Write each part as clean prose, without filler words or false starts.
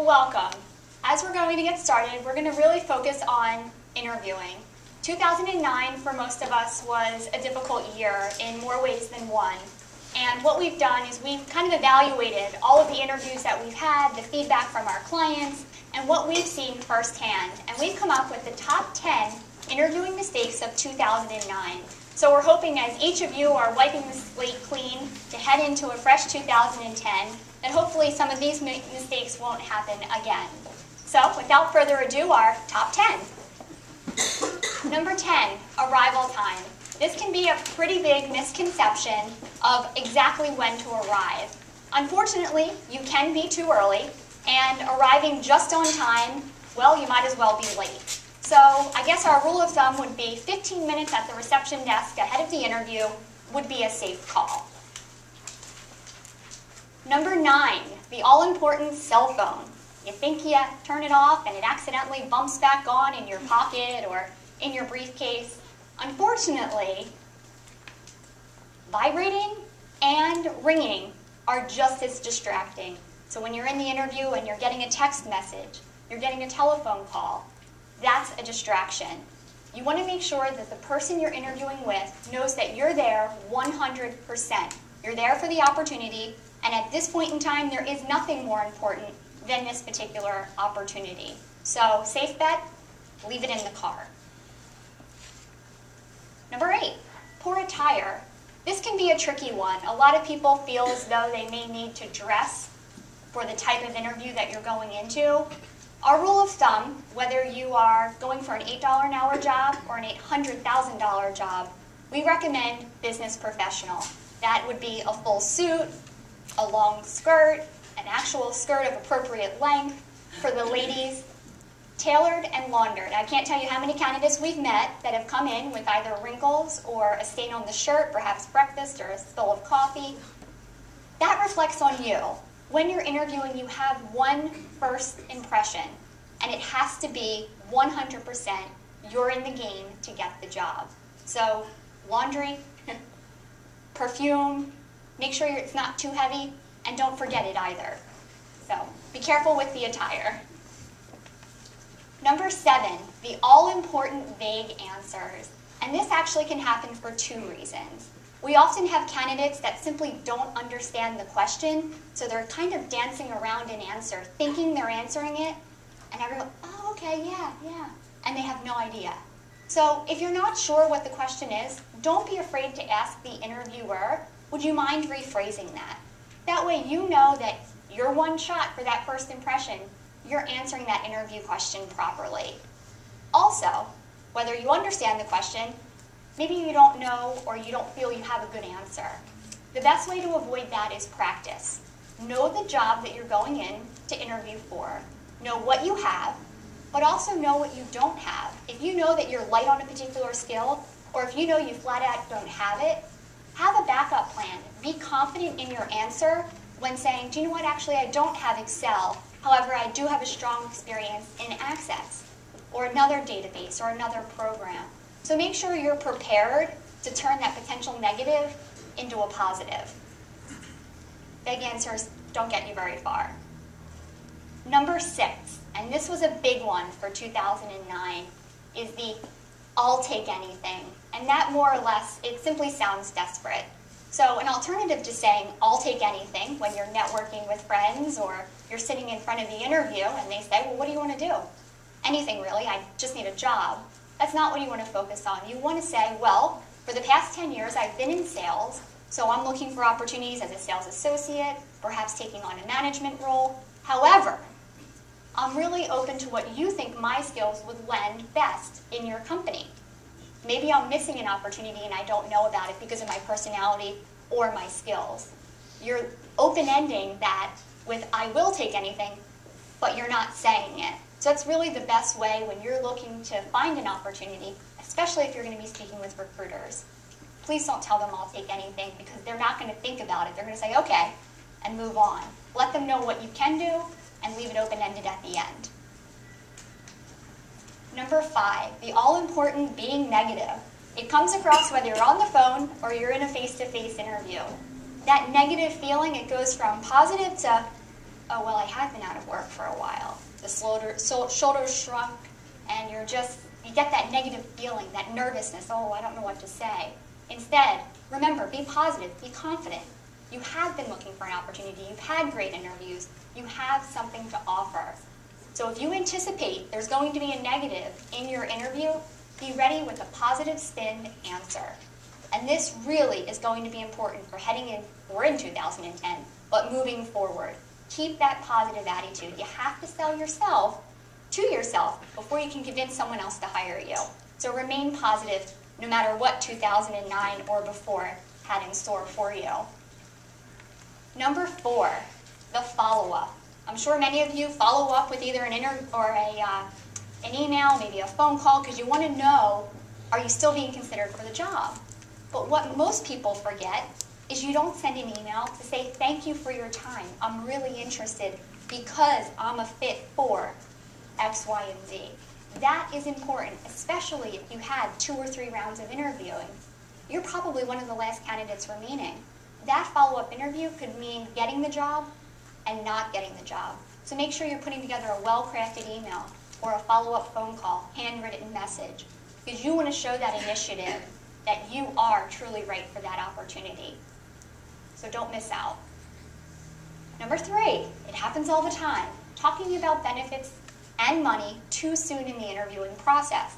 Well, welcome. As we're going to get started, we're going to really focus on interviewing. 2009 for most of us was a difficult year in more ways than one. And what we've done is we've kind of evaluated all of the interviews that we've had, the feedback from our clients, and what we've seen firsthand. And we've come up with the top 10 interviewing mistakes of 2009. So we're hoping as each of you are wiping the slate clean to head into a fresh 2010, that hopefully some of these mistakes won't happen again. So without further ado, our top 10. Number 10, arrival time. This can be a pretty big misconception of exactly when to arrive. Unfortunately, you can be too early, and arriving just on time, well, you might as well be late. So I guess our rule of thumb would be 15 minutes at the reception desk ahead of the interview would be a safe call. Number 9, the all-important cell phone. You think you turn it off and it accidentally bumps back on in your pocket or in your briefcase. Unfortunately, vibrating and ringing are just as distracting. So when you're in the interview and you're getting a text message, you're getting a telephone call, that's a distraction. You want to make sure that the person you're interviewing with knows that you're there 100%. You're there for the opportunity, and at this point in time, there is nothing more important than this particular opportunity. So, safe bet, leave it in the car. Number 8, poor attire. This can be a tricky one. A lot of people feel as though they may need to dress for the type of interview that you're going into. Our rule of thumb, whether you are going for an $8 an hour job or an $800,000 job, we recommend business professional. That would be a full suit, a long skirt, an actual skirt of appropriate length for the ladies, tailored and laundered. I can't tell you how many candidates we've met that have come in with either wrinkles or a stain on the shirt, perhaps breakfast or a spill of coffee. That reflects on you. When you're interviewing, you have one first impression, and it has to be 100% you're in the game to get the job. So laundry, perfume, make sure it's not too heavy, and don't forget it either. So be careful with the attire. Number 7, the all-important vague answers. And this actually can happen for 2 reasons. We often have candidates that simply don't understand the question, so they're kind of dancing around an answer, thinking they're answering it, and everyone, oh, okay, yeah, and they have no idea. So if you're not sure what the question is, don't be afraid to ask the interviewer, would you mind rephrasing that? That way you know that you're one shot for that first impression. You're answering that interview question properly. Also, whether you understand the question, maybe you don't know or you don't feel you have a good answer. The best way to avoid that is practice. Know the job that you're going in to interview for. Know what you have, but also know what you don't have. If you know that you're light on a particular skill, or if you know you flat out don't have it, have a backup plan. Be confident in your answer when saying, do you know what, actually I don't have Excel, however I do have a strong experience in Access, or another database, or another program. So make sure you're prepared to turn that potential negative into a positive. Vague answers don't get you very far. Number 6, and this was a big one for 2009, is the I'll take anything. And that more or less, it simply sounds desperate. So an alternative to saying I'll take anything when you're networking with friends or you're sitting in front of the interview and they say, well, what do you want to do? Anything really, I just need a job. That's not what you want to focus on. You want to say, well, for the past 10 years I've been in sales, so I'm looking for opportunities as a sales associate, perhaps taking on a management role. However, I'm really open to what you think my skills would lend best in your company. Maybe I'm missing an opportunity and I don't know about it because of my personality or my skills. You're open-ending that with I will take anything, but you're not saying it. So that's really the best way when you're looking to find an opportunity, especially if you're going to be speaking with recruiters. Please don't tell them I'll take anything because they're not going to think about it. They're going to say, okay, and move on. Let them know what you can do and leave it open-ended at the end. Number 5, the all-important being negative. It comes across whether you're on the phone or you're in a face-to-face interview. That negative feeling, it goes from positive to oh, well, I have been out of work for a while. The shoulders shrunk, and you get that negative feeling, that nervousness, oh, I don't know what to say. Instead, remember, be positive, be confident. You have been looking for an opportunity. You've had great interviews. You have something to offer. So if you anticipate there's going to be a negative in your interview, be ready with a positive spin answer. And this really is going to be important for heading in, we're in 2010, but moving forward. Keep that positive attitude. You have to sell yourself to yourself before you can convince someone else to hire you. So remain positive no matter what 2009 or before had in store for you. Number 4, the follow-up. I'm sure many of you follow up with either an email, maybe a phone call, because you want to know, are you still being considered for the job? But what most people forget is you don't send an email to say, thank you for your time. I'm really interested because I'm a fit for X, Y, and Z. That is important, especially if you had 2 or 3 rounds of interviewing. You're probably one of the last candidates remaining. That follow-up interview could mean getting the job and not getting the job. So make sure you're putting together a well-crafted email or a follow-up phone call, handwritten message, because you want to show that initiative that you are truly right for that opportunity. So don't miss out. Number 3, it happens all the time, talking about benefits and money too soon in the interviewing process.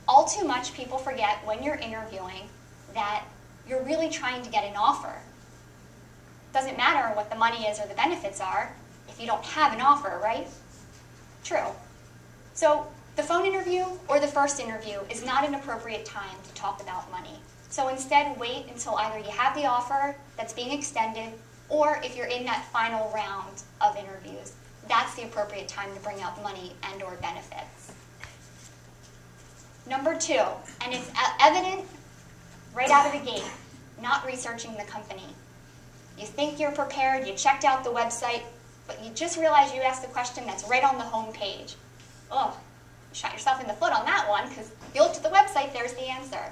All too much people forget when you're interviewing that you're really trying to get an offer. Doesn't matter what the money is or the benefits are if you don't have an offer, right? True. So the phone interview or the first interview is not an appropriate time to talk about money. So instead, wait until either you have the offer that's being extended, or if you're in that final round of interviews, that's the appropriate time to bring up money and or benefits. Number 2, and it's evident right out of the gate, not researching the company. You think you're prepared, you checked out the website, but you just realized you asked a question that's right on the home page. Oh, you shot yourself in the foot on that one, because if you looked at the website, there's the answer.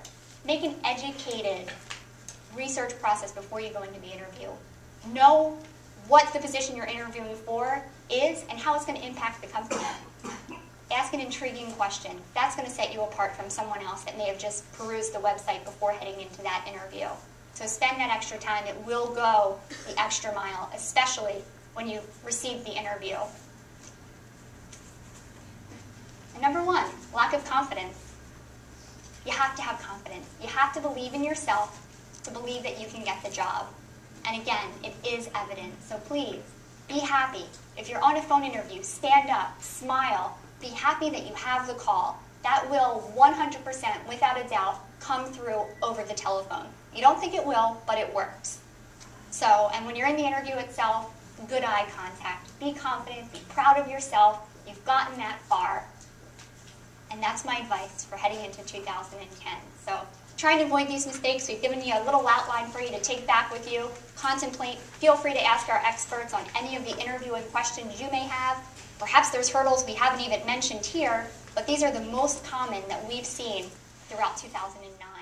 Make an educated research process before you go into the interview. Know what the position you're interviewing for is and how it's going to impact the company. Ask an intriguing question. That's going to set you apart from someone else that may have just perused the website before heading into that interview. So spend that extra time. It will go the extra mile, especially when you receive the interview. And number 1, lack of confidence. You have to have confidence. You have to believe in yourself to believe that you can get the job. And again, it is evident. So please, be happy. If you're on a phone interview, stand up, smile, be happy that you have the call. That will 100%, without a doubt, come through over the telephone. You don't think it will, but it works. So, and when you're in the interview itself, good eye contact. Be confident, be proud of yourself. You've gotten that far. And that's my advice for heading into 2010. So, trying to avoid these mistakes, we've given you a little outline for you to take back with you. Contemplate. Feel free to ask our experts on any of the interviewing questions you may have. Perhaps there's hurdles we haven't even mentioned here, but these are the most common that we've seen throughout 2009.